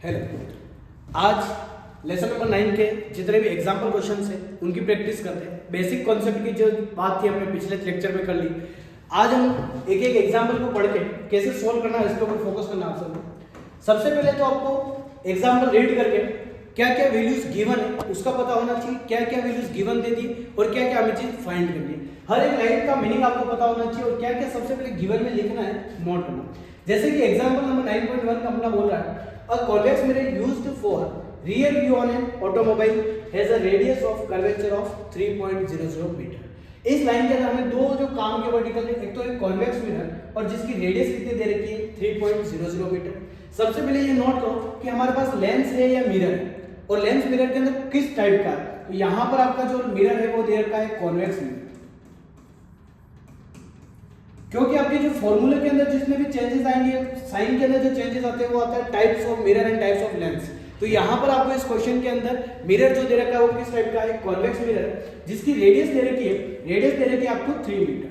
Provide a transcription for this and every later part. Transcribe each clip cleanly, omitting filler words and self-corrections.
Hello. आज lesson number 9 के जितने भी एग्जाम्पल क्वेश्चन है उनकी प्रैक्टिस करते हैं। बेसिक कॉन्सेप्ट की जो बात थी हमने पिछले लेक्चर में कर ली। आज हम एक एक एग्जाम्पल को पढ़ के कैसे सोल्व करना है इसके ऊपर फोकस करना है आप सबको। सबसे पहले तो आपको एग्जाम्पल रीड करके क्या क्या वैल्यूज गिवन है उसका पता होना चाहिए, क्या क्या वैल्यूज गिवन दे दी और क्या क्या हमें चीज फाइंड करनी है। हर एक लाइन का मीनिंग आपको पता होना चाहिए और क्या क्या सबसे पहले गिवन में लिखना है, नोट करना। जैसे कि एग्जाम्पल नंबर 9.1 का अपना बोल रहा है, a convex mirror used for rear view on an automobile has a radius of curvature of 3.00 metre. इस लाइन के अंदर हमें दो जो काम के वर्टिकल है, एक तो एक कॉन्वेक्स मिरर और जिसकी रेडियस कितनी दे रखी है 3.00 मीटर। सबसे पहले ये नोट करो कि हमारे पास लेंस है या मिरर है और लेंस मिरर के अंदर किस टाइप का है। तो यहाँ पर आपका जो मिरर है वो दे रखा है कॉन्वेक्स मिरर, क्योंकि आपके जो फॉर्मूले के अंदर जितने भी चेंजेस आएंगे, साइन के अंदर जो चेंजेस आते हैं वो आता है types of mirror and types of lens. तो यहाँ पर आपको इस क्वेश्चन के अंदर मिरर जो दे रखा है वो किस टाइप का है, कॉन्वेक्स मिरर, जिसकी रेडियस दे रखी है, रेडियस दे रखी है आपको 3 मीटर।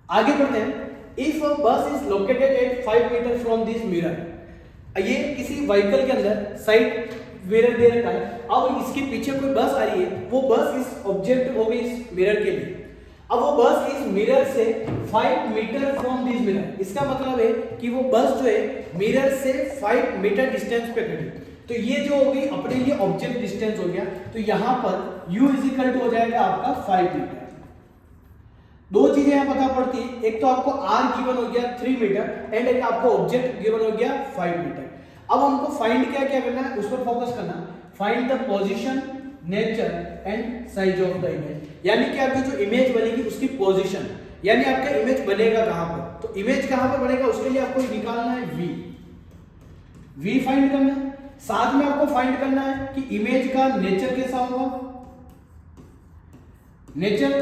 आगे बढ़ते हैं। If a bus is located at 5 metre from this mirror, ये किसी व्हीकल के अंदर साइड मिरर दे रखा है। अब इसके पीछे कोई बस आ रही है, वो बस इस ऑब्जेक्ट हो गई इस मिरर के लिए। अब वो बस इस मिरर से 5 मीटर फ्रॉम दिस मिरर, इसका मतलब है कि वो बस जो है मिरर से 5 मीटर डिस्टेंस पे खड़ी। तो ये जो हो गई अपने लिए ऑब्जेक्ट डिस्टेंस हो गया। तो यहां पर u इक्वल टू हो जाएगा आपका 5 मीटर। दो चीजें यहां पता पड़ती है, एक तो आपको r गिवन हो गया 3 मीटर एंड एक आपको ऑब्जेक्ट गिवन हो गया 5 मीटर। अब हमको फाइंड क्या क्या करना है, उस पर फोकस करना। Find the position, nature and size of the image, यानी कि आपकी जो इमेज बनेगी उसकी पोजीशन, यानी आपका इमेज बनेगा कहां पर। तो इमेज कहां पर बनेगा उसके लिए आपको निकालना है v फाइंड करना है। साथ में आपको फाइंड करना है कि इमेज का नेचर कैसा होगा। नेचर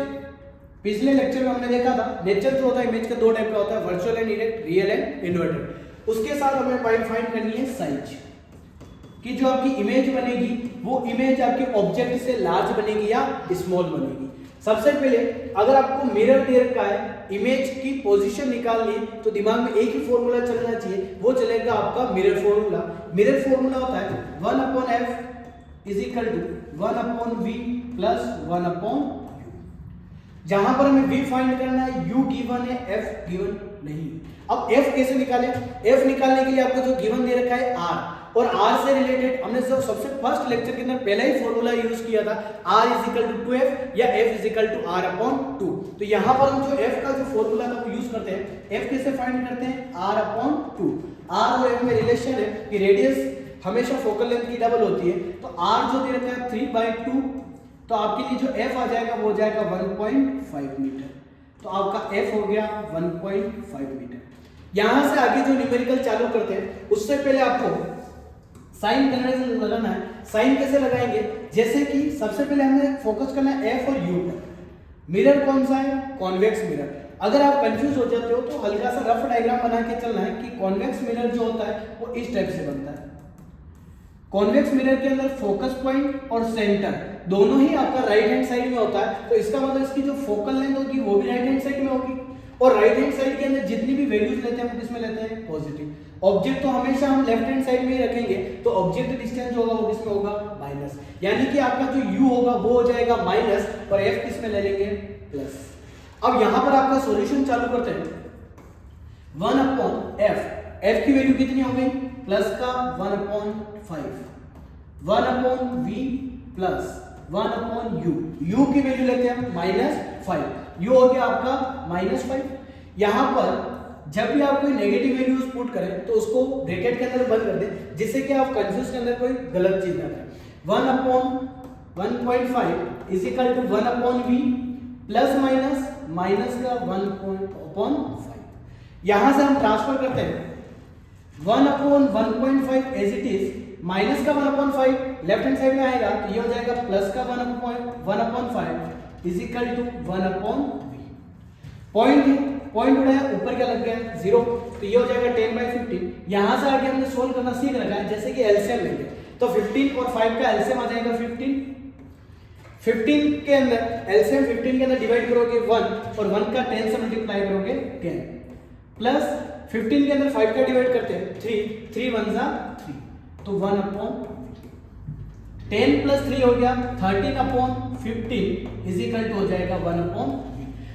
पिछले लेक्चर में हमने देखा था, नेचर जो होता है इमेज का दो टाइप का होता है, virtual and erect, real and inverted. उसके साथ हमें फाइंड करनी है साइज, कि जो आपकी इमेज बनेगी वो इमेज आपके ऑब्जेक्ट से लार्ज बनेगी या स्मॉल बनेगी। सबसे पहले अगर आपको मिरर दे रखा है, इमेज की पोजीशन निकालनी है तो दिमाग में एक ही फॉर्मूला चलना चाहिए, वो चलेगा आपका मिरर फॉर्मूला। मिरर फॉर्मूला होता है 1/f is equal to 1/v plus 1/u। जहां पर हमें v फाइंड करना है, u गिवन है, f गिवन नहीं। अब f कैसे निकालें? f निकालने के लिए आपको जो गिवन दे रखा है r, और r से रिलेटेड हमने जो सबसे फर्स्ट लेक्चर के अंदर पहला ही फॉर्मूला यूज किया था, r is equal to 2f या f is equal to r upon 2। तो यहां पर हम जो f का जो फॉर्मूला था वो यूज करते हैं। f कैसे फाइंड करते हैं? r upon 2। r और f में रिलेशन है कि रेडियस हमेशा फोकल लेंथ की डबल होती है। तो r जो दे रखा है 3/2, तो आपके लिए जो f आ जाएगा वो हो जाएगा 1.5 मीटर। तो आपका f हो गया 1.5 मीटर। यहां से आगे जो न्यूमेरिकल चालू करते हैं उससे पहले आपको साइन कन्वेंशन लगाना है। साइन कैसे लगाएंगे? जैसे कि सबसे पहले हमें फोकस करना है f और u पर। मिरर कौन सा है? Convex mirror. अगर आप कंफ्यूज हो जाते हो तो हल्का सा रफ डायग्राम बना के चलना है कि कॉन्वेक्स मिरर जो होता है वो इस टाइप से बनता है। कॉन्वेक्स मिरर के अंदर फोकस पॉइंट और सेंटर दोनों ही आपका राइट हैंड साइड में होता है। तो इसका मतलब इसकी जो फोकल लेंथ होगी वो भी राइट हैंड साइड में होगी, और राइट हैंड साइड के अंदर जितनी भी वैल्यूज लेते हैं वो किसमें लेते हैं? पॉजिटिव। ऑब्जेक्ट तो हमेशा हम लेफ्ट हैंड साइड में ही रखेंगे, तो ऑब्जेक्ट डिस्टेंस जो होगा वो किसमें होगा? माइनस। यानी कि आपका जो u होगा वो हो जाएगा माइनस और f किसमें ले लेंगे? प्लस। अब यहां पर आपका सॉल्यूशन चालू करते हैं। 1/f, f की वैल्यू कितनी हो गई? प्लस का 1/5, 1/v प्लस 1/u, u की वैल्यू लेते हैं हम -5, u हो गया आपका -5। यहां पर जब भी आप कोई नेगेटिव वैल्यूज पुट करें तो उसको ब्रैकेट के अंदर बंद कर दें, जिससे कि आप कंफ्यूज के अंदर कोई गलत चीज ना करें। 1/1.5 is equal to 1/v plus minus का 1/5। यहां से हम ट्रांसफर करते हैं 1/1.5 एज इट इज, माइनस का 1/5 लेफ्ट हैंड साइड में आएगा तो ये हो जाएगा प्लस का 1/5 is equal to 1/v। Point उड़ाया, ऊपर क्या लग गया? 0, तो ये हो जाएगा 10/15। यहां से आगे हमने सोल्व करना सीख रखा है, जैसे कि एलसीएम लेंगे तो 15 और 5 का एलसीएम आ जाएगा 15। 15 के अंदर एलसीएम 15 के अंदर डिवाइड करोगे 1 और 1 का 10 से मल्टीप्लाई करोगे 10 प्लस 15 के अंदर 5 का डिवाइड करते हैं 3, 3 1 जा 3, तो 1/, 10 प्लस 3 हो गया 13/15 इज इक्वल टू हो जाएगा 1/v।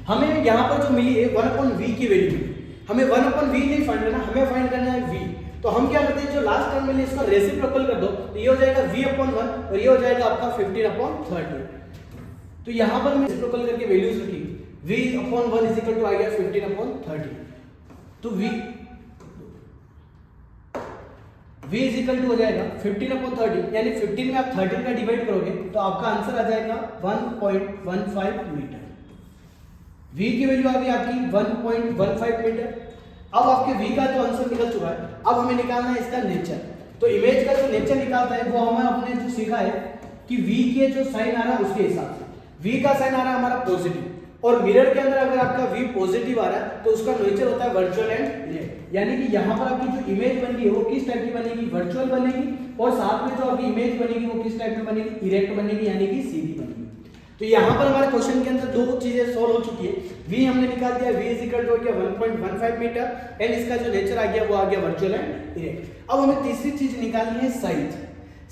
हमें यहाँ पर जो मिली है 1/v की वैल्यू मिली, हमें 1/v नहीं फाइंड करना, हमें फाइंड करना है v। तो हम क्या करते हैं, जो लास्ट टर्म मिली इसका रेसिप्रोकल कर दो, तो ये हो जाएगा v/1 और ये हो जाएगा आपका 15/30। तो यहाँ पर मैं रेसिप्रोकल करके वैल्यूज रखी, v/1 इज इक्वल टू आ गया 15/30, तो v इज इक्वल टू हो जाएगा 15/30, यानी 15 में आप 13 का डिवाइड करोगे तो आपका आंसर आ जाएगा 1.15 मीटर। v की वैल्यू आ गई आपकी 1.15 मीटर। अब आपके v का जो आंसर निकल चुका है, अब हमें निकालना है इसका नेचर। तो इमेज का जो नेचर निकालता है वो हमें अपने जो सीखा है कि v के जो साइन आ रहा है उसके हिसाब से, v का साइन आ रहा है हमारा पॉजिटिव, और मिरर के अंदर अगर आपका v पॉजिटिव आ रहा है तो उसका नेचर होता है वर्चुअल एंड इरेक्ट। यानी कि यहाँ पर आपकी जो इमेज बन रही है वो किस टाइप की बनेगी, वर्चुअल बनेगी, और साथ में जो आपकी इमेज बनेगी वो किस टाइप में बनेगी, इरेक्ट बनेगी, यानी कि सीधी बनेगी। तो यहाँ पर हमारे क्वेश्चन के अंदर दो चीजें सॉल्व हो चुकी है, v हमने निकाल दिया, v इज इक्वल टू हो गया 1.15 मीटर एंड इसका जो नेचर आ गया वो आ गया वर्चुअल एंड इरेक्ट। अब हमें तीसरी चीज निकालनी है साइज।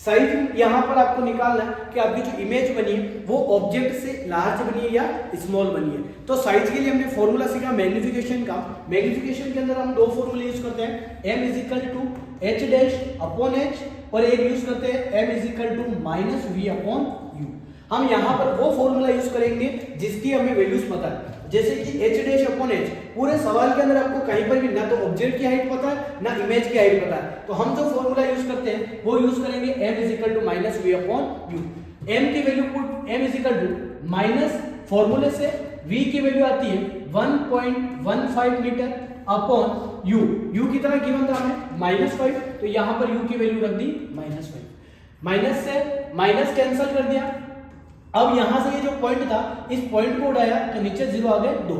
साइज यहाँ पर आपको निकालना है कि आपकी जो इमेज बनी है वो ऑब्जेक्ट से लार्ज बनी है या स्मॉल बनी है। तो साइज के लिए हमने फॉर्मूला सीखा मैग्निफिकेशन का। मैग्निफिकेशन के अंदर हम दो फॉर्मूले यूज करते हैं, m is equal to h dash upon h, और एक यूज करते हैं m is equal to minus v upon u। हम यहाँ पर वो फॉर्मूला यूज करेंगे जिसकी हमें वैल्यूज पता है, जैसे कि h डैश अपॉन h। पूरे सवाल के अंदर आपको कहीं पर भी ना तो ऑब्जेक्ट की हाइट पता है ना इमेज की हाइट पता है, तो हम जो फॉर्मूला यूज करते हैं वो यूज करेंगे m is equal to minus v upon u। m की value put m is equal to minus फॉर्मूले से v की वैल्यू आती है 1.15 मीटर अपॉन u। u कितना गिवन था हमें -5, तो यहाँ पर u की वैल्यू रख दी -5। माइनस से माइनस कैंसिल कर दिया, अब यहां से ये जो पॉइंट था इस पॉइंट को उड़ाया तो नीचे 0 आ गए 2।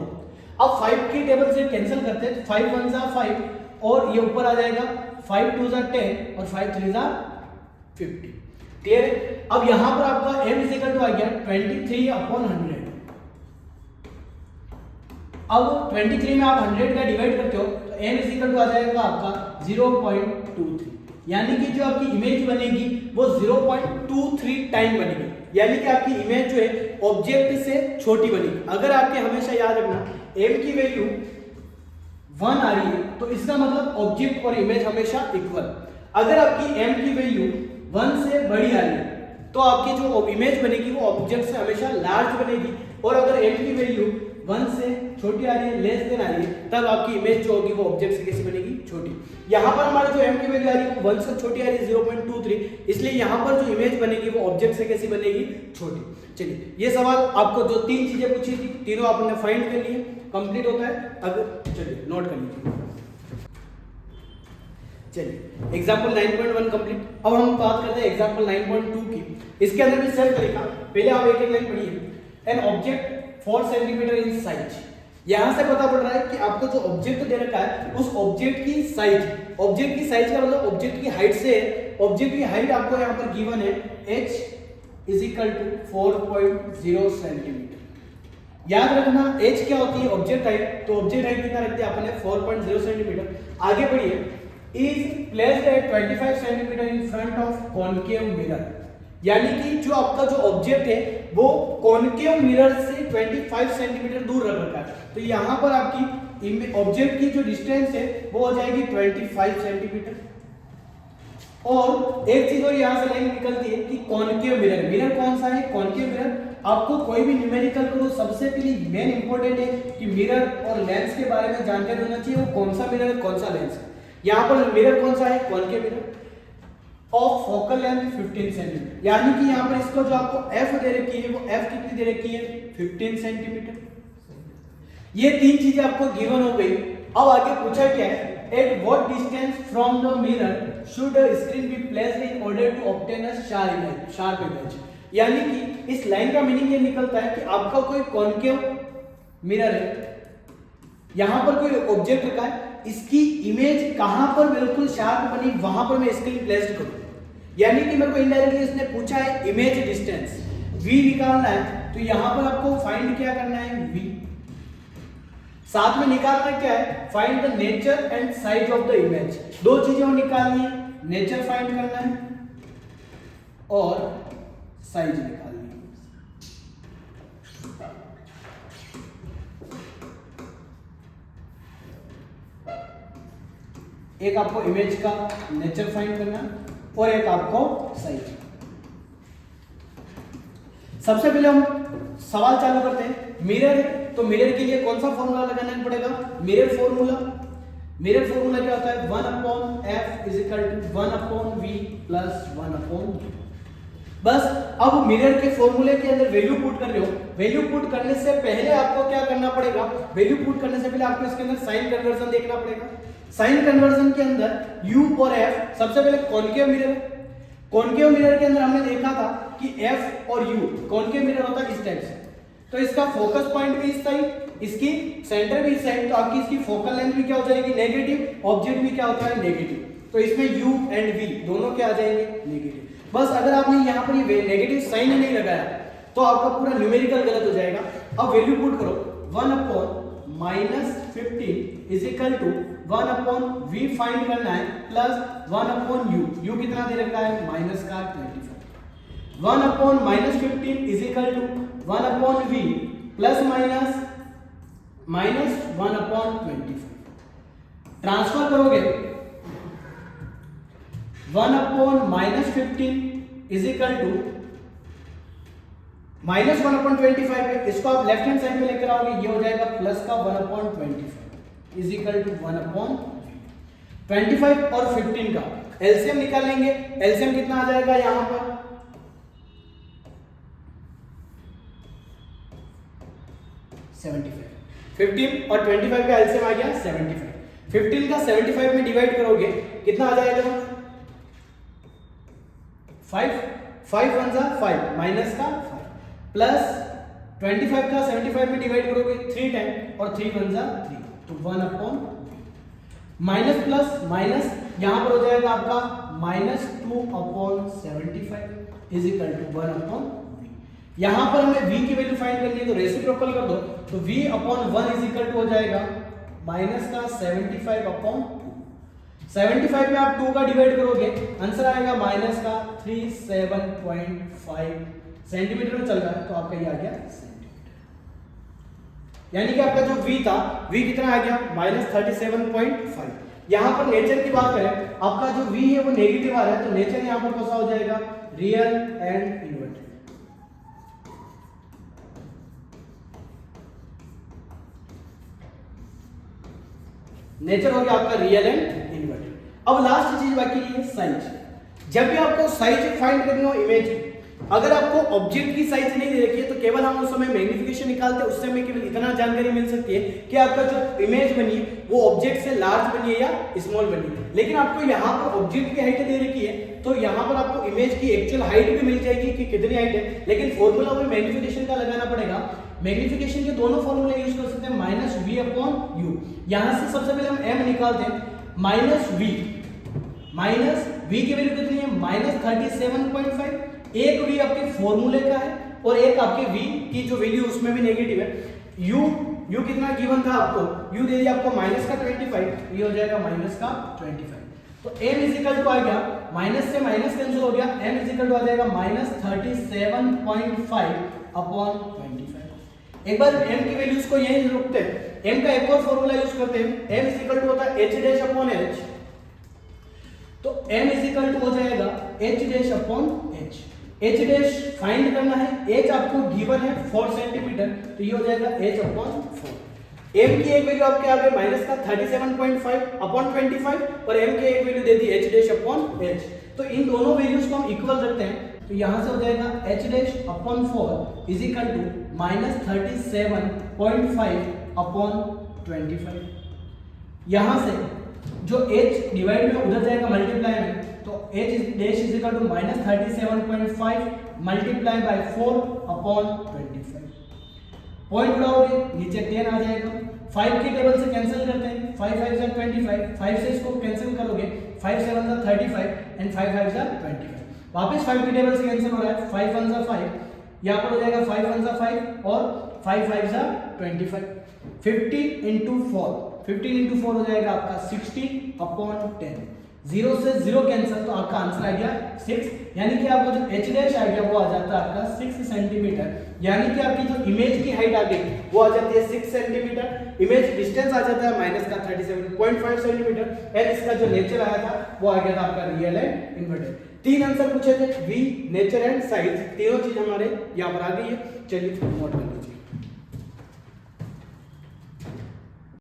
अब 5 की टेबल से कैंसिल करते हैं, 5 1 जा 5 और ये ऊपर आ जाएगा 5 2 जा 10 और 5 3 जा 50। क्लियर है। अब यहां पर आपका m इज इक्वल टू आ गया 23/100। अब 23 में आप 100 का डिवाइड करते हो तो m इज इक्वल टू आ जाएगा आपका 0.23, यानी कि जो आपकी इमेज बनेगी वो 0.23 टाइम बनेगी, यानी कि आपकी इमेज जो है ऑब्जेक्ट से छोटी बनेगी। अगर आपके हमेशा याद रखना m की वैल्यू 1 आ रही है तो इसका मतलब ऑब्जेक्ट और इमेज हमेशा इक्वल। अगर आपकी m की वैल्यू 1 से बड़ी आ रही है तो आपकी जो इमेज बनेगी वो ऑब्जेक्ट से हमेशा लार्ज बनेगी, और अगर m की वैल्यू 1 से छोटी आ रही है, लेस देन आ रही है, तब आपकी इमेज जो होगी वो ऑब्जेक्ट से कैसी बनेगी, छोटी। यहाँ पर हमारी जो m की वैल्यू आ रही है वो 1 से छोटी आ रही है 0.23, इसलिए यहाँ पर जो इमेज बनेगी वो ऑब्जेक्ट से कैसी बनेगी, छोटी। चलिए ये सवाल आपको जो तीन चीजें पूछी थी तीनों आपने फाइंड कर लिए, कंप्लीट होता है। अगर चलिए नोट कर लीजिए। चलिए एग्जाम्पल 9.1 कंप्लीट। अब हम बात करते हैं एग्जाम्पल 9.2 की। इसके अंदर भी सेम तरीका, पहले आप एक एक लाइन पढ़िए। An object 4 centimetre in size. यहां से पता पड़ रहा है कि आपको जो ऑब्जेक्ट दे रखा है उस ऑब्जेक्ट की साइज, ऑब्जेक्ट की साइज का मतलब ऑब्जेक्ट की हाइट से, ऑब्जेक्ट की हाइट आपको यहां पर गिवन है h is equal to 4.0 centimetre. याद रखना h क्या होती है, ऑब्जेक्ट हाइट, तो ऑब्जेक्ट हाइट कितना रख दिया आपने 4.0 सेंटीमीटर। आगे बढ़िए, is placed at 25 centimetre in front of concave mirror, यानी कि जो आपका जो ऑब्जेक्ट है वो कॉनकेव मिरर से 25 सेंटीमीटर दूर रख रखा है, तो यहां पर आपकी ऑब्जेक्ट की जो डिस्टेंस है वो हो जाएगी 25 सेंटीमीटर। और एक चीज और यहां से लाइन निकलती है कि कॉनकेव मिरर, मिरर कौन सा है, कॉनकेव मिरर। आपको कोई भी न्यूमेरिकल करो सबसे पहले मेन इंपॉर्टेंट है कि मिरर और लेंस के बारे में जानकारी होना चाहिए, वो कौन सा मिरर है कौन सा लेंस है। यहाँ पर मिरर कौन सा है, concave mirror of focal length 15 centimetre, यानी कि यहाँ पर इसको जो आपको f दे रखी है वो f कितनी दे रखी है 15 सेंटीमीटर। ये तीन चीजें आपको गिवन हो गई। अब आगे पूछा क्या है, at what distance from the mirror should a screen be placed in order to obtain a sharp image, यानी कि इस लाइन का मीनिंग ये निकलता है कि आपका कोई कॉनकेव मिरर है, यहां पर कोई ऑब्जेक्ट रखा है, इसकी इमेज कहां पर बिल्कुल शार्प बनी वहां पर मैं स्क्रीन प्लेस्ड करूं, यानी कि मेरे को इनडायरेक्टली इसने पूछा है इमेज डिस्टेंस v निकालना है, तो यहां पर आपको फाइंड क्या करना है v। साथ में निकालना क्या है, find the nature and size of the image. दो चीजें निकालनी है, नेचर फाइंड करना है और साइज निकालनी है। एक आपको इमेज का नेचर फाइंड करना है और एक आपको साइज। सबसे पहले हम सवाल चालू करते हैं। मिरर है तो मिरर के लिए कौन सा फॉर्मूला लगाना पड़ेगा, मिरर फॉर्मूला। मिरर फॉर्मूला क्या होता है, 1/f is equal to 1/v plus 1/v। बस अब मिरर के फॉर्मूले के अंदर वैल्यू पुट कर रहे हो, वैल्यू पुट करने से पहले आपको क्या करना पड़ेगा, वैल्यू पुट करने से पहले आपको इसके अंदर साइन कन्वर्जन देखना पड़ेगा। साइन कन्वर्जन के अंदर u और f, सबसे पहले कॉन्केव मिरर। कॉन्केव मिरर के अंदर हमने देखा था कि f और u कॉन्केव मिरर होता है इस टाइप से, तो इसका फोकस पॉइंट भी इस साइड, इसकी सेंटर भी इस साइड, तो आपकी इसकी फोकल लेंथ भी क्या हो जाएगी, नेगेटिव, ऑब्जेक्ट भी क्या होता है, नेगेटिव। तो इसमें u एंड v दोनों क्या आ जाएंगे, नेगेटिव। बस अगर आपने यहाँ पर ये नेगेटिव साइन नहीं लगाया तो आपका पूरा न्यूमेरिकल गलत हो जाएगा। अब वैल्यू पुट करो, 1/-15 is equal to 1/v find करना है प्लस 1/u। u कितना दे रखा है, माइनस का 25। 1/-15 is equal to 1/v plus minus 1/25। Transfer करोगे 1/-15 इज इक्वल टू माइनस 1/25 है, इसको आप लेफ्ट हैंड साइड में लेकर आओगे, ये हो जाएगा प्लस का 1/25 इज इक्वल टू 1/25 और 15 का एलसीएम निकालेंगे। एलसीएम कितना आ जाएगा यहां पर, 75। 15 और 25 का एलसीएम आ गया 75। 15 का 75 में डिवाइड करोगे कितना आ जाएगा, 5 1 जा 5 माइनस का 5 प्लस 25 का 75 में डिवाइड करोगे 3 टाइम और 3 1 जा 3, तो 1/v माइनस प्लस माइनस यहां पर हो जाएगा आपका -2/75 इज इक्वल टू 1/v। यहां पर हमें v की वैल्यू फाइंड करनी है, तो रेसिप्रोकल कर दो, तो v/1 इज इक्वल टू हो जाएगा माइनस का 75/2। 75 में आप 2 का डिवाइड करोगे, आंसर आएगा माइनस का 37.5 सेंटीमीटर में चल रहा है, तो आपका ये आ गया सेंटीमीटर। यानी कि आपका जो v था, v कितना आ गया, -37.5। यहां पर नेचर की बात करें, आपका जो v है वो नेगेटिव आ रहा है, तो नेचर यहां पर कौन सा हो जाएगा, रियल एंड इन्वर्टेड। नेचर हो गया आपका रियल एंड इन्वर्टेड। अब लास्ट चीज बाकी है साइज। जब भी आपको साइज फाइंड करनी हो इमेज, अगर आपको ऑब्जेक्ट की साइज नहीं दे रखी है तो केवल हम उस समय मैग्नीफिकेशन निकालते हैं, उससे हमें केवल इतना जानकारी मिल सकती है कि आपका जो इमेज बनी है वो ऑब्जेक्ट से लार्ज बनी है या स्मॉल बनी है। लेकिन आपको यहाँ पर ऑब्जेक्ट की हाइट दे रखी है, तो यहाँ पर आपको इमेज की एक्चुअल हाइट भी मिल जाएगी कि कितनी हाइट है, लेकिन फॉर्मूला में मैग्नीफिकेशन का लगाना पड़ेगा। मैग्नीफिकेशन के दोनों फॉर्मूले यूज कर सकते हैं, -v/u। यहां से सबसे पहले हम m निकालते हैं, -v की वैल्यू कितनी है, -37.5। एक v आपके फॉर्मूले का है और एक आपके v की जो वैल्यू उसमें भी नेगेटिव है। u कितना गिवन था आपको, u दे दिया आपको -25, ये हो जाएगा -25। तो m इज इक्वल टू आ गया, माइनस से माइनस कैंसिल हो गया, m इज इक्वल टू आ जाएगा -37.5/25। एक बार m की वैल्यूज को यहीं रखते हैं, m का एक और फॉर्मूला यूज करते हैं, m इज इक्वल टू होता है h'/h। तो m इज इक्वल टू हो जाएगा h'/h। h' फाइंड करना है, h आपको गिवन है 4 सेंटीमीटर, तो ये हो जाएगा h/4। m की एक वैल्यू आपके आ गई -37.5/25 और m की एक वैल्यू दे दी h'/h। तो इन दोनों वैल्यूज को हम इक्वल रखते हैं, तो यहां से हो जाएगा h'/4 इज इक्वल टू -37.5/25। यहां से जो h डिवाइड में उधर जाएगा मल्टीप्लाई में, तो h' is equal to -37.5 multiply by 4/25। Point उड़ाओगे नीचे 10 आ जाएगा, 5 के टेबल से कैंसिल करते हैं, 5 5 जा 25, 5 से इसको कैंसिल करोगे, 5 7 जा 35 एंड 5 5 जा 25। वापस 5 के टेबल से कैंसिल हो रहा है, 5 1 जा 5, यहाँ पर हो जाएगा 5 1 जा 5 और 5 5 जा 25, 15 इंटू 4, 15 इंटू 4 हो जाएगा आपका 60/10, 0 से 0 कैंसिल, तो आपका आंसर आ गया 6, यानी कि आपका जो h डैश आ गया वो आ जाता है आपका 6 सेंटीमीटर, यानी कि आपकी जो इमेज की हाइट आ गई वो आ जाती है 6 सेंटीमीटर, इमेज डिस्टेंस आ जाता है माइनस का 37.5 सेंटीमीटर, एंड इसका जो नेचर आया था वो आ गया था आपका रियल एंड इन्वर्टेड। 3 आंसर पूछे थे, वी, नेचर एंड साइज, तीनों चीज हमारे यहाँ पर आ गई है। चलिए नोट कर लीजिए।